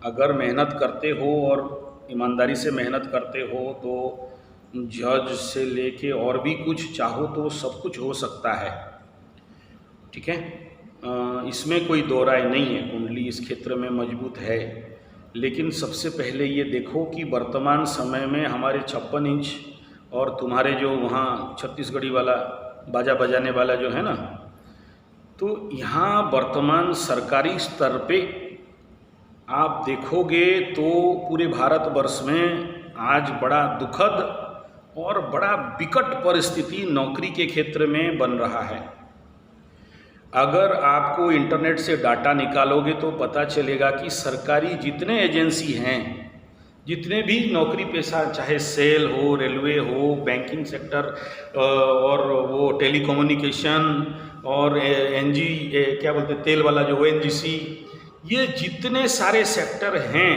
अगर मेहनत करते हो और ईमानदारी से मेहनत करते हो तो जज से लेके और भी कुछ चाहो तो सब कुछ हो सकता है। ठीक है, इसमें कोई दो राय नहीं है, कुंडली इस क्षेत्र में मजबूत है। लेकिन सबसे पहले ये देखो कि वर्तमान समय में हमारे 56 इंच और तुम्हारे जो वहाँ छत्तीसगढ़ी वाला बाजा बजाने वाला जो है ना, तो यहाँ वर्तमान सरकारी स्तर पे आप देखोगे तो पूरे भारतवर्ष में आज बड़ा दुखद और बड़ा विकट परिस्थिति नौकरी के क्षेत्र में बन रहा है। अगर आपको इंटरनेट से डाटा निकालोगे तो पता चलेगा कि सरकारी जितने एजेंसी हैं, जितने भी नौकरी पेशा, चाहे सेल हो, रेलवे हो, बैंकिंग सेक्टर और वो टेलीकम्युनिकेशन और क्या बोलते हैं तेल वाला जो ONGC, ये जितने सारे सेक्टर हैं,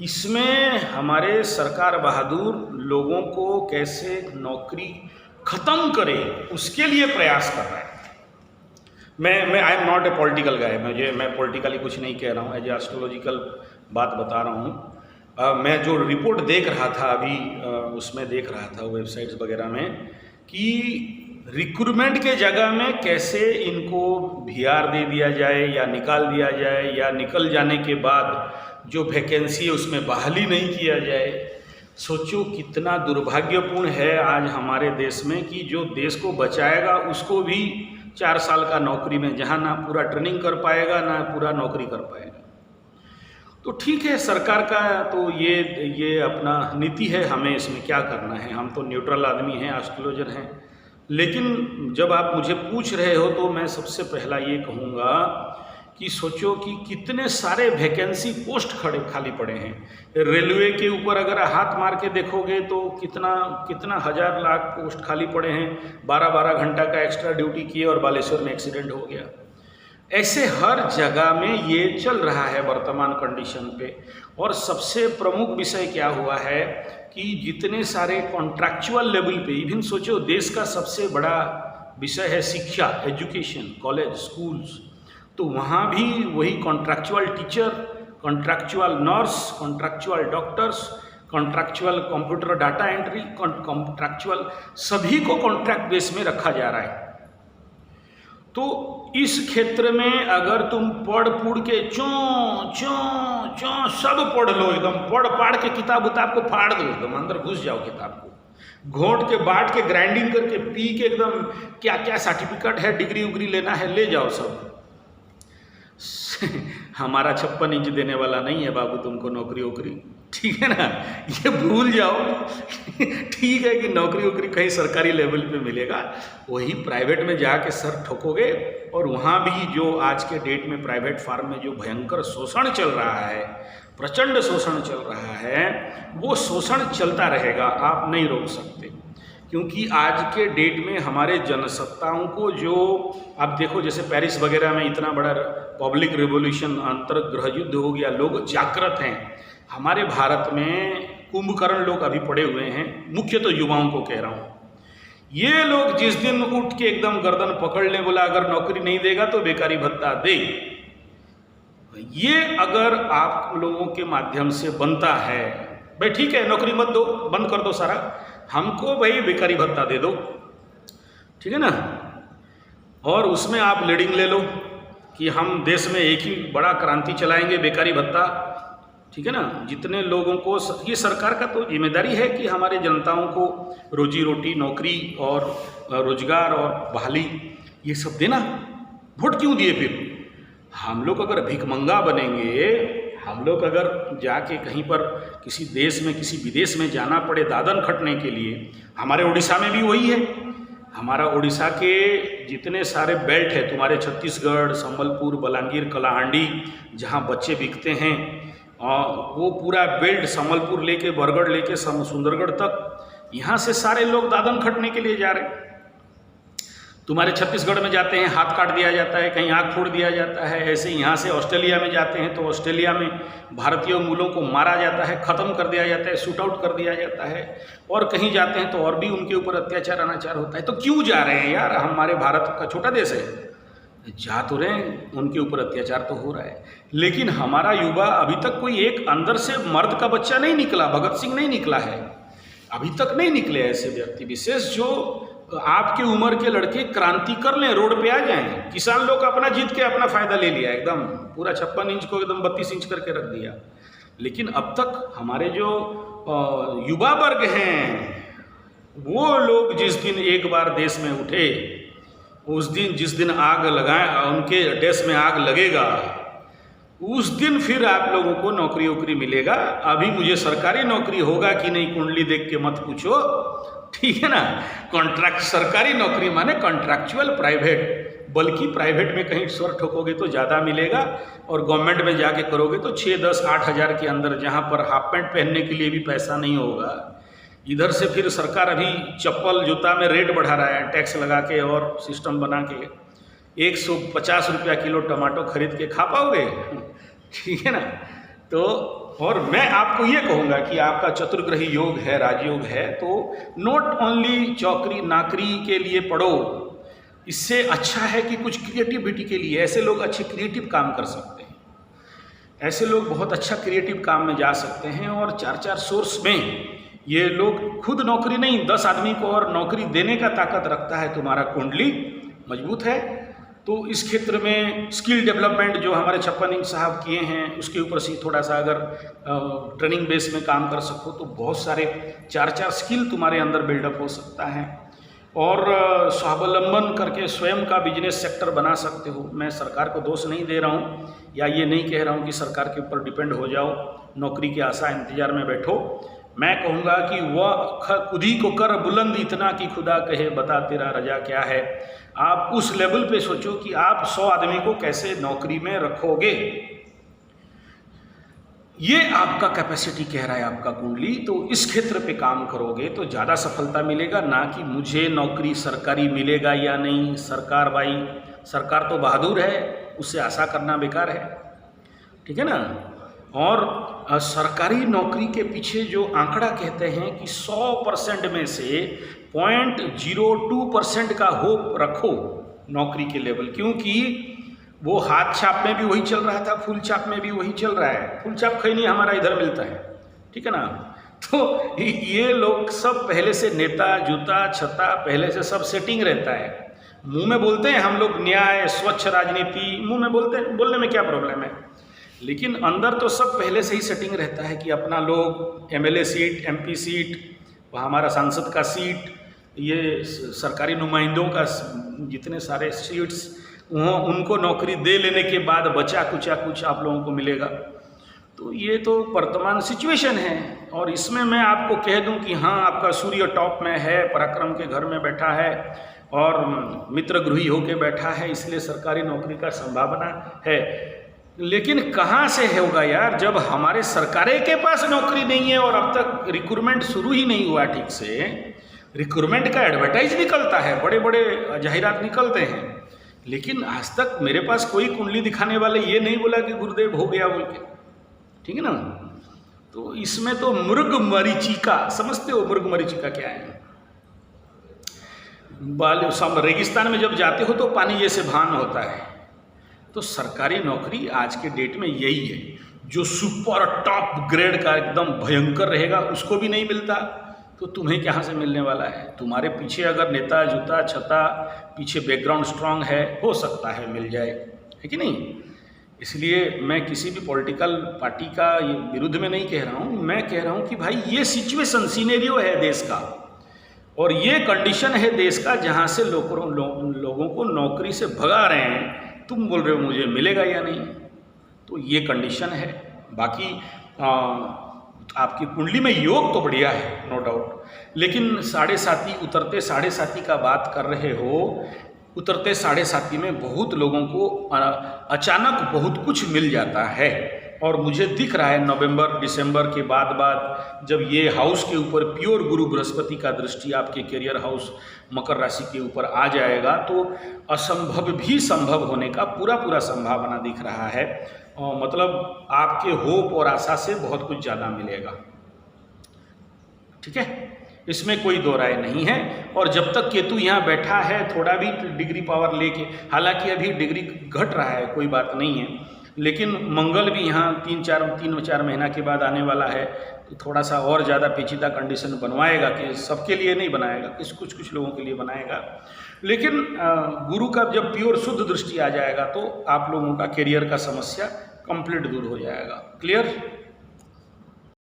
इसमें हमारे सरकार बहादुर लोगों को कैसे नौकरी ख़त्म करे उसके लिए प्रयास कर रहा है। मैं I am not a political guy, मैं पॉलिटिकली कुछ नहीं कह रहा हूँ, एज ए एस्ट्रोलॉजिकल बात बता रहा हूँ। मैं जो रिपोर्ट देख रहा था अभी उसमें देख रहा था वेबसाइट्स वगैरह में कि रिक्रूटमेंट के जगह में कैसे इनको VR दे दिया जाए या निकाल दिया जाए, या निकल जाने के बाद जो वैकेंसी है उसमें बहाली नहीं किया जाए। सोचो कितना दुर्भाग्यपूर्ण है आज हमारे देश में कि जो देश को बचाएगा उसको भी 4 साल का नौकरी में, जहाँ ना पूरा ट्रेनिंग कर पाएगा ना पूरा नौकरी कर पाएगा। तो ठीक है, सरकार का तो ये अपना नीति है, हमें इसमें क्या करना है, हम तो न्यूट्रल आदमी हैं, एस्ट्रोलॉजर हैं। लेकिन जब आप मुझे पूछ रहे हो तो मैं सबसे पहला ये कहूँगा कि सोचो कि कितने सारे वैकेंसी पोस्ट खाली पड़े हैं। रेलवे के ऊपर अगर हाथ मार के देखोगे तो कितना हज़ार लाख पोस्ट खाली पड़े हैं। 12-12 घंटा का एक्स्ट्रा ड्यूटी किए और बालेश्वर में एक्सीडेंट हो गया। ऐसे हर जगह में ये चल रहा है वर्तमान कंडीशन पे। और सबसे प्रमुख विषय क्या हुआ है कि जितने सारे कॉन्ट्रैक्चुअल लेवल पे, इवन सोचो देश का सबसे बड़ा विषय है शिक्षा, एजुकेशन, कॉलेज, स्कूल्स, तो वहाँ भी वही contractual teacher, contractual nurse, contractual doctors, contractual computer data entry, contractual, सभी को कॉन्ट्रैक्ट बेस में रखा जा रहा है। तो इस क्षेत्र में अगर तुम पढ़ पुढ़ के चों चों चों सब पढ़ लो, एकदम पढ़ पाड़ के किताब उताब को फाड़ दो, एकदम अंदर घुस जाओ, किताब को घोंट के बाट के ग्राइंडिंग करके पी के एकदम क्या क्या सर्टिफिकेट है, डिग्री उग्री लेना है ले जाओ सब। हमारा 56 इंच देने वाला नहीं है बाबू तुमको नौकरी वोकरी, ठीक है ना, ये भूल जाओ। ठीक है कि नौकरी वोकरी कहीं सरकारी लेवल पे मिलेगा, वही प्राइवेट में जाके सर ठोकोगे। और वहाँ भी जो आज के डेट में प्राइवेट फार्म में जो भयंकर शोषण चल रहा है, प्रचंड शोषण चल रहा है, वो शोषण चलता रहेगा, आप नहीं रोक सकते। क्योंकि आज के डेट में हमारे जनसत्ताओं को जो आप देखो, जैसे पेरिस वगैरह में इतना बड़ा पब्लिक रिवॉल्यूशन, अंतर्ग्रह युद्ध हो गया, लोग जागृत हैं। हमारे भारत में कुंभकर्ण लोग अभी पड़े हुए हैं, मुख्य तो युवाओं को कह रहा हूँ। ये लोग जिस दिन उठ के एकदम गर्दन पकड़ ले, बोला अगर नौकरी नहीं देगा तो बेकारी भत्ता दे, ये अगर आप लोगों के माध्यम से बनता है, भाई ठीक है नौकरी मत दो, बंद कर दो सारा, हमको भाई बेकारी भत्ता दे दो, ठीक है ना, और उसमें आप लीडिंग ले लो कि हम देश में एक ही बड़ा क्रांति चलाएंगे, बेकारी भत्ता, ठीक है ना। जितने लोगों को, ये सरकार का तो जिम्मेदारी है कि हमारे जनताओं को रोजी रोटी, नौकरी और रोजगार और बहाली ये सब देना। वोट क्यों दिए फिर? हम लोग अगर भिखमंगा बनेंगे, हम लोग अगर जाके कहीं पर किसी देश में, किसी विदेश में जाना पड़े दादन खटने के लिए, हमारे उड़ीसा में भी वही है। हमारा उड़ीसा के जितने सारे बेल्ट है, तुम्हारे छत्तीसगढ़, संबलपुर, बलांगीर, कलाहांडी, जहाँ बच्चे बिकते हैं, वो पूरा बेल्ट संबलपुर लेके, बरगढ़ लेके सुंदरगढ़ तक, यहाँ से सारे लोग दादन खटने के लिए जा रहे हैं। तुम्हारे छत्तीसगढ़ में जाते हैं हाथ काट दिया जाता है, कहीं आँख फोड़ दिया जाता है। ऐसे यहाँ से ऑस्ट्रेलिया में जाते हैं तो ऑस्ट्रेलिया में भारतीय मूलों को मारा जाता है, ख़त्म कर दिया जाता है, शूट आउट कर दिया जाता है। और कहीं जाते हैं तो और भी उनके ऊपर अत्याचार अनाचार होता है। तो क्यों जा रहे हैं यार? हमारे भारत का छोटा देश है, जा तो रहे हैं, उनके ऊपर अत्याचार तो हो रहा है, लेकिन हमारा युवा अभी तक कोई एक अंदर से मर्द का बच्चा नहीं निकला, भगत सिंह नहीं निकला है, अभी तक नहीं निकले ऐसे व्यक्ति विशेष जो आपके उम्र के लड़के क्रांति कर लें, रोड पे आ जाएं। किसान लोग अपना जीत के अपना फायदा ले लिया, एकदम पूरा 56 इंच को एकदम 32 इंच करके रख दिया। लेकिन अब तक हमारे जो युवा वर्ग हैं, वो लोग जिस दिन एक बार देश में उठे, उस दिन जिस दिन आग लगाए, उनके देश में आग लगेगा, उस दिन फिर आप लोगों को नौकरी वोकरी मिलेगा। अभी मुझे सरकारी नौकरी होगा कि नहीं कुंडली देख के मत पूछो, ठीक है ना। कॉन्ट्रैक्ट सरकारी नौकरी माने कॉन्ट्रैक्चुअल प्राइवेट, बल्कि प्राइवेट में कहीं स्वर ठोकोगे तो ज़्यादा मिलेगा, और गवर्नमेंट में जाके करोगे तो 6, 10, 8 हज़ार के अंदर, जहाँ पर हाफ पैंट पहनने के लिए भी पैसा नहीं होगा। इधर से फिर सरकार अभी चप्पल जूता में रेट बढ़ा रहा है, टैक्स लगा के और सिस्टम बना के। 150 रुपया किलो टमाटो खरीद के खा पाओगे, ठीक है ना। तो और मैं आपको ये कहूँगा कि आपका चतुर्ग्रही योग है, राजयोग है, तो नॉट ओनली चौकरी नाकरी के लिए पढ़ो, इससे अच्छा है कि कुछ क्रिएटिविटी के लिए, ऐसे लोग अच्छे क्रिएटिव काम कर सकते हैं, ऐसे लोग बहुत अच्छा क्रिएटिव काम में जा सकते हैं। और 4-4 सोर्स में ये लोग खुद नौकरी नहीं, 10 आदमी को और नौकरी देने का ताकत रखता है। तुम्हारा कुंडली मजबूत है तो इस क्षेत्र में स्किल डेवलपमेंट जो हमारे 56 इंच साहब किए हैं, उसके ऊपर से थोड़ा सा अगर ट्रेनिंग बेस में काम कर सको तो बहुत सारे 4-4 स्किल तुम्हारे अंदर बिल्डअप हो सकता है, और स्वावलंबन करके स्वयं का बिजनेस सेक्टर बना सकते हो। मैं सरकार को दोष नहीं दे रहा हूँ, या ये नहीं कह रहा हूँ कि सरकार के ऊपर डिपेंड हो जाओ, नौकरी के आशा इंतजार में बैठो। मैं कहूँगा कि वह खुद ही को कर बुलंद इतना कि खुदा कहे बता तेरा रजा क्या है। आप उस लेवल पे सोचो कि आप 100 आदमी को कैसे नौकरी में रखोगे, ये आपका कैपेसिटी कह रहा है आपका कुंडली। तो इस क्षेत्र पे काम करोगे तो ज़्यादा सफलता मिलेगा, ना कि मुझे नौकरी सरकारी मिलेगा या नहीं। सरकार भाई, सरकार तो बहादुर है, उससे आशा करना बेकार है, ठीक है ना। और सरकारी नौकरी के पीछे जो आंकड़ा कहते हैं कि 100% में से 0.02% का होप रखो नौकरी के लेवल, क्योंकि वो हाथ छाप में भी वही चल रहा था, फुल छाप में भी वही चल रहा है। फुल छाप खैनी हमारा इधर मिलता है, ठीक है ना। तो ये लोग सब पहले से नेता जूता छता पहले से सब सेटिंग रहता है। मुंह में बोलते हैं हम लोग न्याय स्वच्छ राजनीति, मुंह में बोलते हैं, बोलने में क्या प्रॉब्लम है, लेकिन अंदर तो सब पहले से ही सेटिंग रहता है कि अपना लोग एमएलए सीट, एमपी सीट, वहाँ हमारा सांसद का सीट, ये सरकारी नुमाइंदों का जितने सारे सीट्स, वहाँ उनको नौकरी दे लेने के बाद बचा कुचा कुछ आप लोगों को मिलेगा। तो ये तो वर्तमान सिचुएशन है। और इसमें मैं आपको कह दूं कि हाँ, आपका सूर्य टॉप में है, पराक्रम के घर में बैठा है और मित्र गृही होके बैठा है, इसलिए सरकारी नौकरी का संभावना है। लेकिन कहाँ से होगा यार, जब हमारे सरकारें के पास नौकरी नहीं है और अब तक रिक्रूटमेंट शुरू ही नहीं हुआ ठीक से। रिक्रूटमेंट का एडवर्टाइज निकलता है, बड़े बड़े जाहिरात निकलते हैं, लेकिन आज तक मेरे पास कोई कुंडली दिखाने वाले ये नहीं बोला कि गुरुदेव हो गया बोल के, ठीक है ना। तो इसमें तो मृग मरीचिका, समझते हो मृग मरीचिका क्या है? रेगिस्तान में जब जाते हो तो पानी जैसे भान होता है। तो सरकारी नौकरी आज के डेट में यही है, जो सुपर टॉप ग्रेड का एकदम भयंकर रहेगा उसको भी नहीं मिलता, तो तुम्हें कहाँ से मिलने वाला है? तुम्हारे पीछे अगर नेता जूता छता, पीछे बैकग्राउंड स्ट्रांग है, हो सकता है मिल जाए, है कि नहीं। इसलिए मैं किसी भी पॉलिटिकल पार्टी का विरुद्ध में नहीं कह रहा हूँ, मैं कह रहा हूँ कि भाई ये सिचुएशन सिनेरियो है देश का, और ये कंडीशन है देश का, जहाँ से लोगों को नौकरी से भगा रहे हैं। तुम बोल रहे हो मुझे मिलेगा या नहीं, तो ये कंडीशन है। बाकी आपकी कुंडली में योग तो बढ़िया है, नो डाउट, लेकिन 7.5 उतरते 7.5 का बात कर रहे हो। उतरते 7.5 में बहुत लोगों को अचानक बहुत कुछ मिल जाता है, और मुझे दिख रहा है नवंबर दिसंबर के बाद जब ये हाउस के ऊपर प्योर गुरु बृहस्पति का दृष्टि आपके करियर हाउस मकर राशि के ऊपर आ जाएगा, तो असंभव भी संभव होने का पूरा संभावना दिख रहा है। मतलब आपके होप और आशा से बहुत कुछ ज़्यादा मिलेगा, ठीक है। इसमें कोई दो राय नहीं है। और जब तक केतु यहाँ बैठा है थोड़ा भी डिग्री पावर लेके, हालांकि अभी डिग्री घट रहा है, कोई बात नहीं है, लेकिन मंगल भी यहाँ तीन चार महीना के बाद आने वाला है, तो थोड़ा सा और ज़्यादा पेचीदा कंडीशन बनवाएगा, कि सबके लिए नहीं बनाएगा, कुछ लोगों के लिए बनाएगा। लेकिन गुरु का जब प्योर शुद्ध दृष्टि आ जाएगा तो आप लोगों का करियर का समस्या कंप्लीट दूर हो जाएगा। क्लियर?